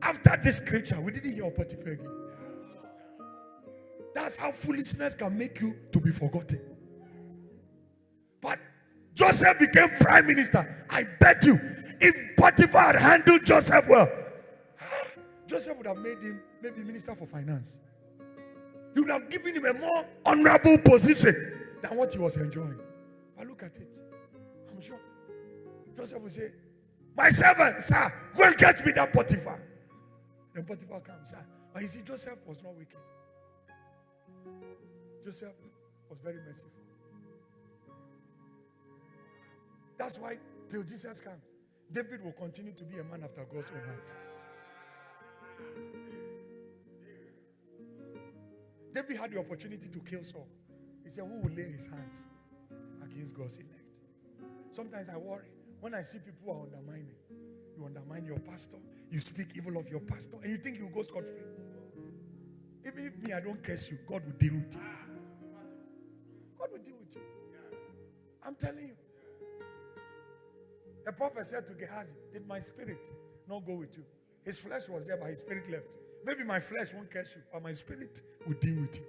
After this scripture, we didn't hear of Potiphar again. That's how foolishness can make you to be forgotten. But Joseph became prime minister. I bet you, if Potiphar had handled Joseph well, Joseph would have made him maybe minister for finance. He would have given him a more honorable position than what he was enjoying. But look at it. I'm sure Joseph will say, my servant, sir, go and get me that Potiphar. Then Potiphar comes, sir. But you see, Joseph was not wicked. Joseph was very merciful. That's why till Jesus comes, David will continue to be a man after God's own heart. David had the opportunity to kill Saul. He said, who will lay his hands against God's elect? Sometimes I worry when I see people who are undermining. You undermine your pastor. You speak evil of your pastor. And you think you go scot-free. Even if me, I don't curse you, God will deal with you. God will deal with you. I'm telling you. The prophet said to Gehazi, did my spirit not go with you? His flesh was there, but his spirit left. Maybe my flesh won't curse you, but my spirit will deal with you.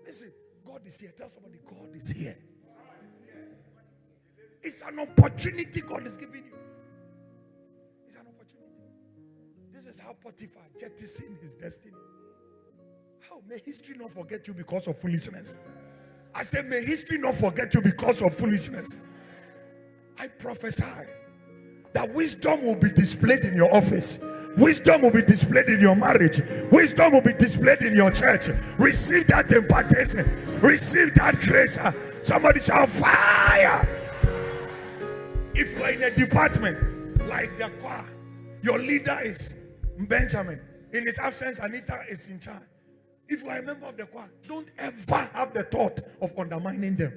Listen, God is here. Tell somebody, God is here. It's an opportunity God is giving you. It's an opportunity. This is how Potiphar jettisoned his destiny. How may history not forget you because of foolishness? I said, may history not forget you because of foolishness. I prophesy that wisdom will be displayed in your office. Wisdom will be displayed in your marriage. Wisdom will be displayed in your church. Receive that impartation. Receive that grace. Somebody shout fire. If you are in a department like the choir, your leader is Benjamin. In his absence, Anita is in charge. If you are a member of the choir, don't ever have the thought of undermining them.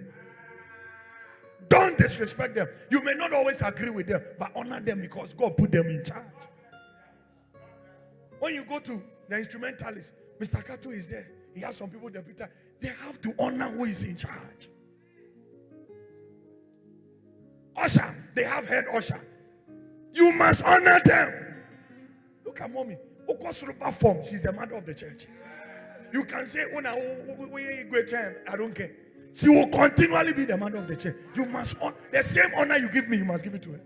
Don't disrespect them. You may not always agree with them, but honor them because God put them in charge. When you go to the instrumentalist, Mr. Kato is there. He has some people, they have to honor who is in charge. Usher, they have head usher. You must honor them. Look at mommy. Form. She's the mother of the church. You can say, I don't care. She will continually be the mother of the church. You must honor. The same honor you give me, you must give it to her.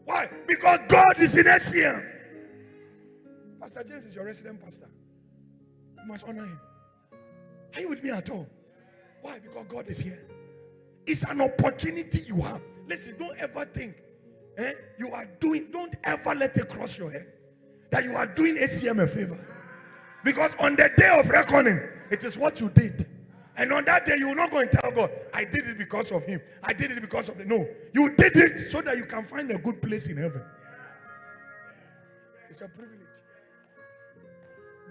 Why? Because God is in SCM. Pastor James is your resident pastor. You must honor him. Are you with me at all? Why? Because God is here. It's an opportunity you have. Listen, don't ever think don't ever let it cross your head that you are doing SCM a favor. Because on the day of reckoning, it is what you did. And on that day, you will not go and tell God, I did it because of him. I did it because of the... No. You did it so that you can find a good place in heaven. It's a privilege.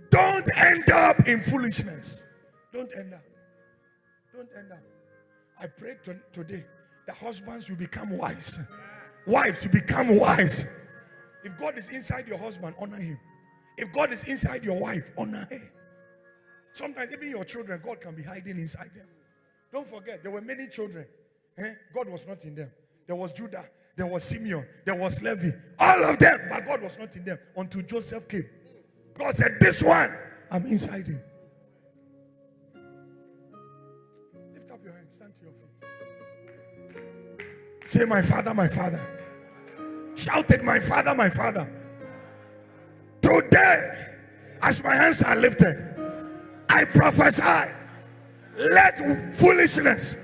Don't end up in foolishness. Don't end up. Don't end up. I pray today that husbands will become wise. Wives will become wise. If God is inside your husband, honor him. If God is inside your wife, honor her. Sometimes even your children, God can be hiding inside them. Don't forget, there were many children. God was not in them. There was Judah, there was Simeon, there was Levi. All of them, but God was not in them until Joseph came. God said, this one, I'm inside him. Lift up your hands, stand to your feet. Say, my father, my father. Shout it, my father, my father. Today, as my hands are lifted, I prophesy, let foolishness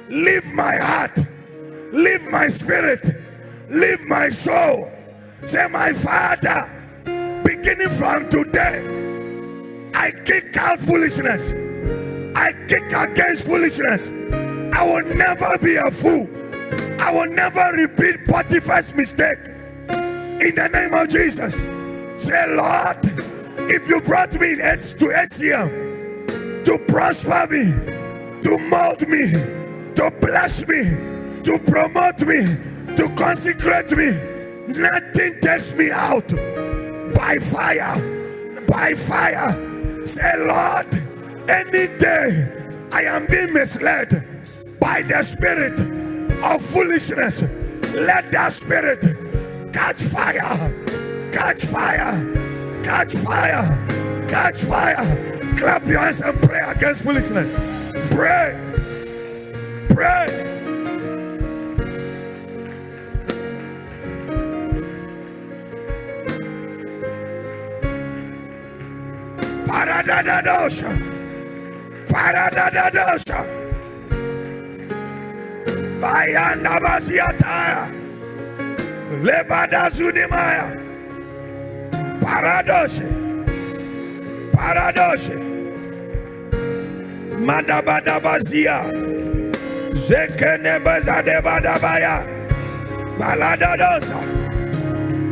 leave my heart, leave my spirit, leave my soul. Say, my father, beginning from today, I kick out foolishness. I kick against foolishness. I will never be a fool. I will never repeat Potiphar's mistake. In the name of Jesus. Say, Lord, if you brought me to HCM to prosper me, to mold me, to bless me, to promote me, to consecrate me, nothing takes me out. By fire, by fire. Say, Lord, any day I am being misled by the spirit of foolishness, let that spirit catch fire, catch fire, catch fire, catch fire. Clap your hands and pray against foolishness. Pray, pray. Paradadadosha, paradadadosha. Bayanda basiataya, lebada zudimaya, paradoshe, paradoshe, madabada bazia, zekene bazade badabaya, baladadosa,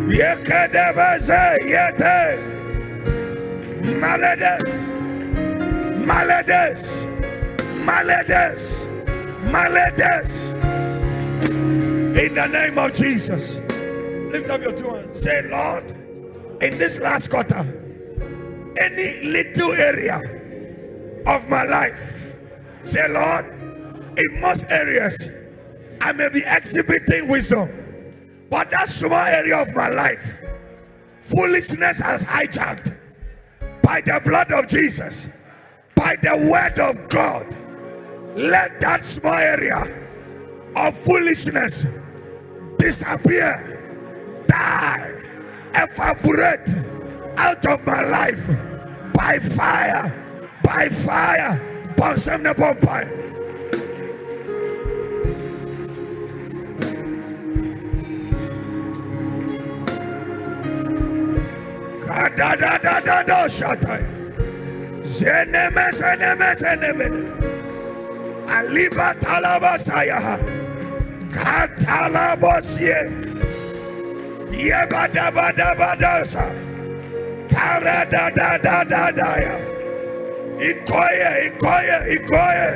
yekede baze yete, maledes, maledes, maledes. Maledes. In the name of Jesus. Lift up your two hands. Say, Lord, in this last quarter, any little area of my life, say, Lord, in most areas, I may be exhibiting wisdom, but that small area of my life, foolishness has hijacked. By the blood of Jesus, by the word of God, Let that small area of foolishness disappear, die, evaporate out of my life by fire, by fire. Bonsam ne bompai. Da da da da da shatai. Zeneme zeneme zeneme. Aliba talabasaya. Katalabosie. Yebada bada badasa. Kara da da da da da ya. Ikoye ikoye ikoye.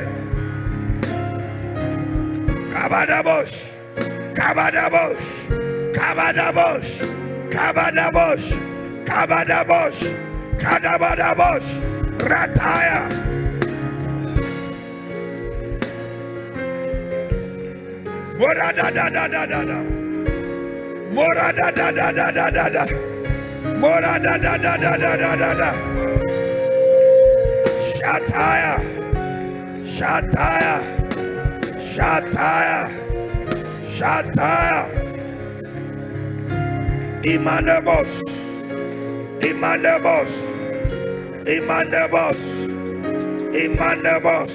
Kabadabosh. Kabadabosh. Kabadabosh. Kabadabosh. Kabadabosh, Kadabadabosh, Rataya. Mora da da da da da da. Mora da da da da da da da. Mora da da da da da da da da. Shataya, Shataya, Shataya, Shataya. Imanabos. Imandabos, Imandabos, Imandabos,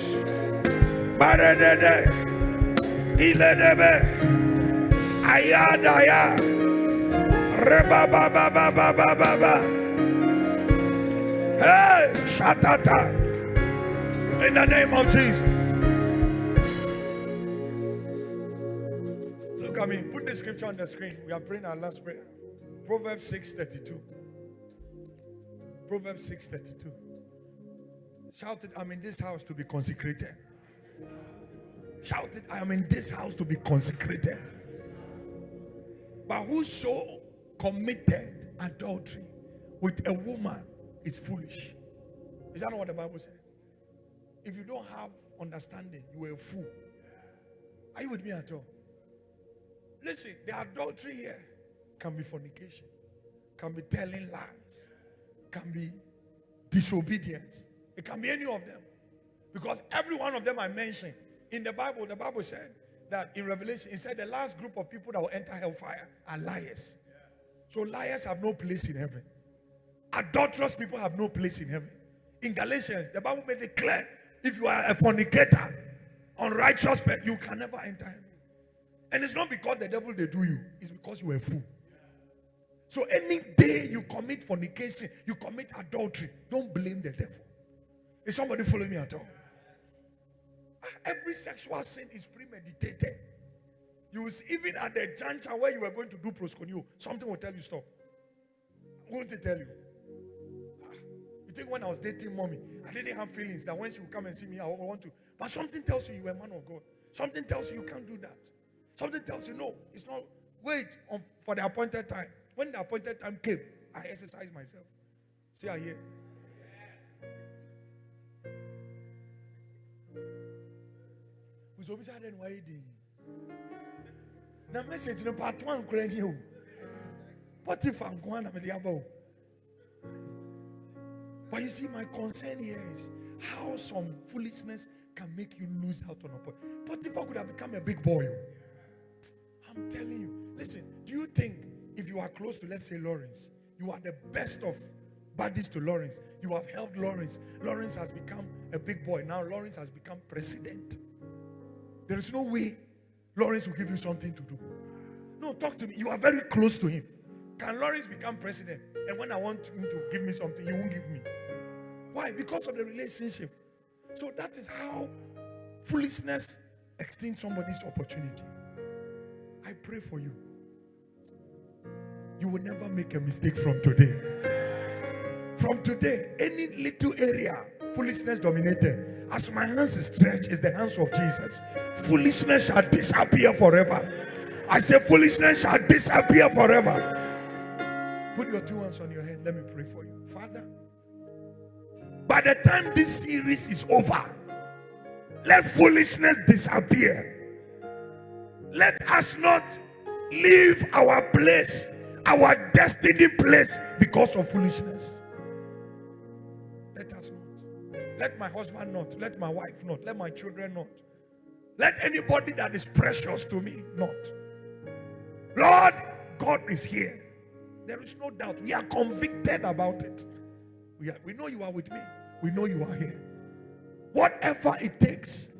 Baradade, Iledebe, Ayadaya, Reba Baba Baba Baba, hey, Shatata, in the name of Jesus. Look at me, put the scripture on the screen. We are praying our last prayer. Proverbs 6:32. Proverbs 6:32. Shout it, I'm in this house to be consecrated. Shout it, I am in this house to be consecrated. But whoso committed adultery with a woman is foolish. Is that not what the Bible said? If you don't have understanding, you are a fool. Are you with me at all? Listen, the adultery here can be fornication, can be telling lies, can be disobedience. It can be any of them. Because every one of them I mentioned in the Bible said that in Revelation, it said the last group of people that will enter hellfire are liars. So liars have no place in heaven. Adulterous people have no place in heaven. In Galatians, the Bible made it clear, if you are a fornicator, unrighteous, you can never enter heaven. And it's not because the devil they do you, it's because you are a fool. So any day you commit fornication, you commit adultery, don't blame the devil. Is somebody following me at all? Every sexual sin is premeditated. You will see, even at the juncture where you were going to do proskuneo, something will tell you stop. Won't it tell you? You think when I was dating mommy, I didn't have feelings that when she would come and see me, I would want to. But something tells you you are a man of God. Something tells you you can't do that. Something tells you no, it's not. Wait for the appointed time. When the appointed time came, I exercised myself. See, I hear. We so beside then why did? Now message no part 1 crazy you. What if I'm going to be about? But you see, my concern here is how some foolishness can make you lose out on a point. What if I could have become a big boy? I'm telling you. Listen, do you think if you are close to, let's say, Lawrence, you are the best of buddies to Lawrence, you have helped Lawrence. Lawrence has become a big boy. Now Lawrence has become president. There is no way Lawrence will give you something to do. No, talk to me. You are very close to him. Can Lawrence become president? And when I want him to give me something, he won't give me. Why? Because of the relationship. So that is how foolishness extends somebody's opportunity. I pray for you. You will never make a mistake from today. From today, any little area foolishness dominated, as my hands is stretched, is the hands of Jesus. Foolishness shall disappear forever. I say foolishness shall disappear forever. Put your 2 hands on your head. Let me pray for you. Father, by the time this series is over, let foolishness disappear. Let us not leave our place, our destiny place, because of foolishness. Let us not. Let my husband not. Let my wife not. Let my children not. Let anybody that is precious to me not. Lord, God is here. There is no doubt. We are convicted about it. We know you are with me. We know you are here. Whatever it takes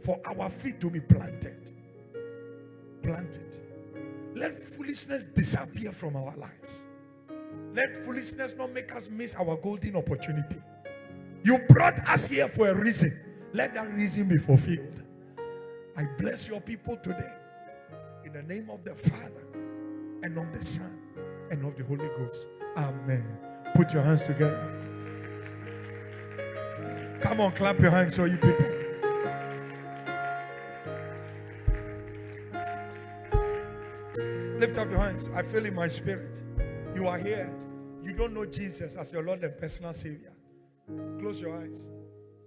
for our feet to be planted. Plant it. Let foolishness disappear from our lives. Let foolishness not make us miss our golden opportunity. You brought us here for a reason. Let that reason be fulfilled. I bless your people today. In the name of the Father, and of the Son, and of the Holy Ghost. Amen. Put your hands together. Come on, clap your hands, so you people. Lift up your hands. I feel in my spirit. You are here. You don't know Jesus as your Lord and personal Savior. Close your eyes.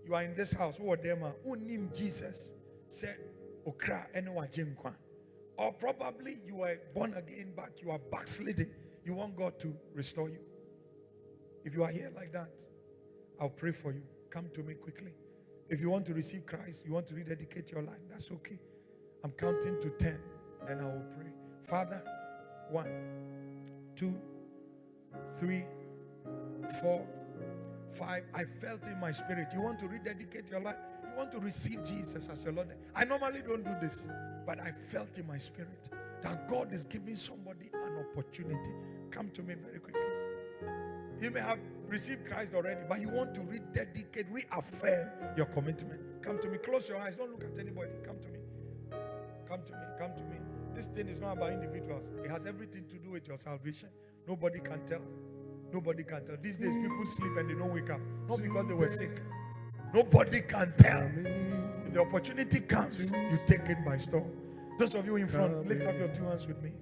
You are in this house. Who are them? Who name Jesus? Say, Okra, anyone, Jinkwa. Or probably you were born again, but you are backsliding. You want God to restore you. If you are here like that, I'll pray for you. Come to me quickly. If you want to receive Christ, you want to rededicate your life, that's okay. I'm counting to 10, then I will pray. Father, 1, 2, 3, 4, 5. I felt in my spirit. You want to rededicate your life? You want to receive Jesus as your Lord? I normally don't do this, but I felt in my spirit that God is giving somebody an opportunity. Come to me very quickly. You may have received Christ already, but you want to rededicate, reaffirm your commitment. Come to me. Close your eyes. Don't look at anybody. Come to me. Come to me. Come to me. This thing is not about individuals. It has everything to do with your salvation. Nobody can tell. Nobody can tell. These days, people sleep and they don't wake up. Not because they were sick. Nobody can tell. If the opportunity comes, you take it by storm. Those of you in front, lift up your two hands with me.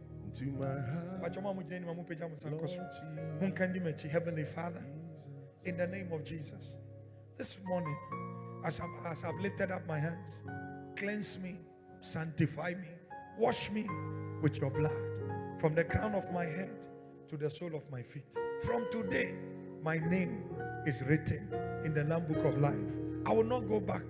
Heavenly Father, in the name of Jesus, this morning, as I've lifted up my hands, cleanse me, sanctify me, wash me with your blood, from the crown of my head to the sole of my feet. From today, my name is written in the Lamb Book of Life. I will not go back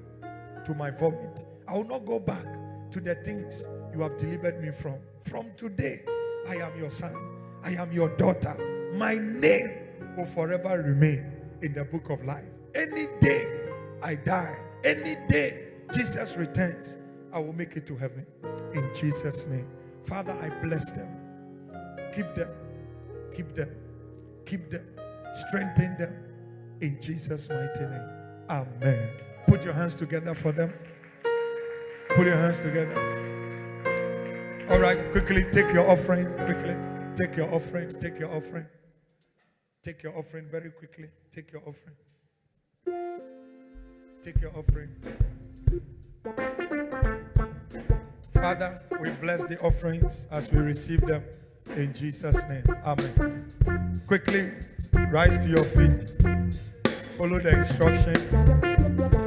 to my vomit. I will not go back to the things you have delivered me from. From today, I am your son. I am your daughter. My name will forever remain in the book of life. Any day I die, any day Jesus returns, I will make it to heaven. In Jesus' name. Father, I bless them. Keep them. Keep them. Keep them. Strengthen them. In Jesus' mighty name. Amen. Put your hands together for them. Put your hands together. All right, quickly take your offering. Quickly. Take your offering. Take your offering. Take your offering very quickly. Take your offering. Take your offering. Father, we bless the offerings as we receive them in Jesus' name. Amen. Quickly rise to your feet. Follow the instructions.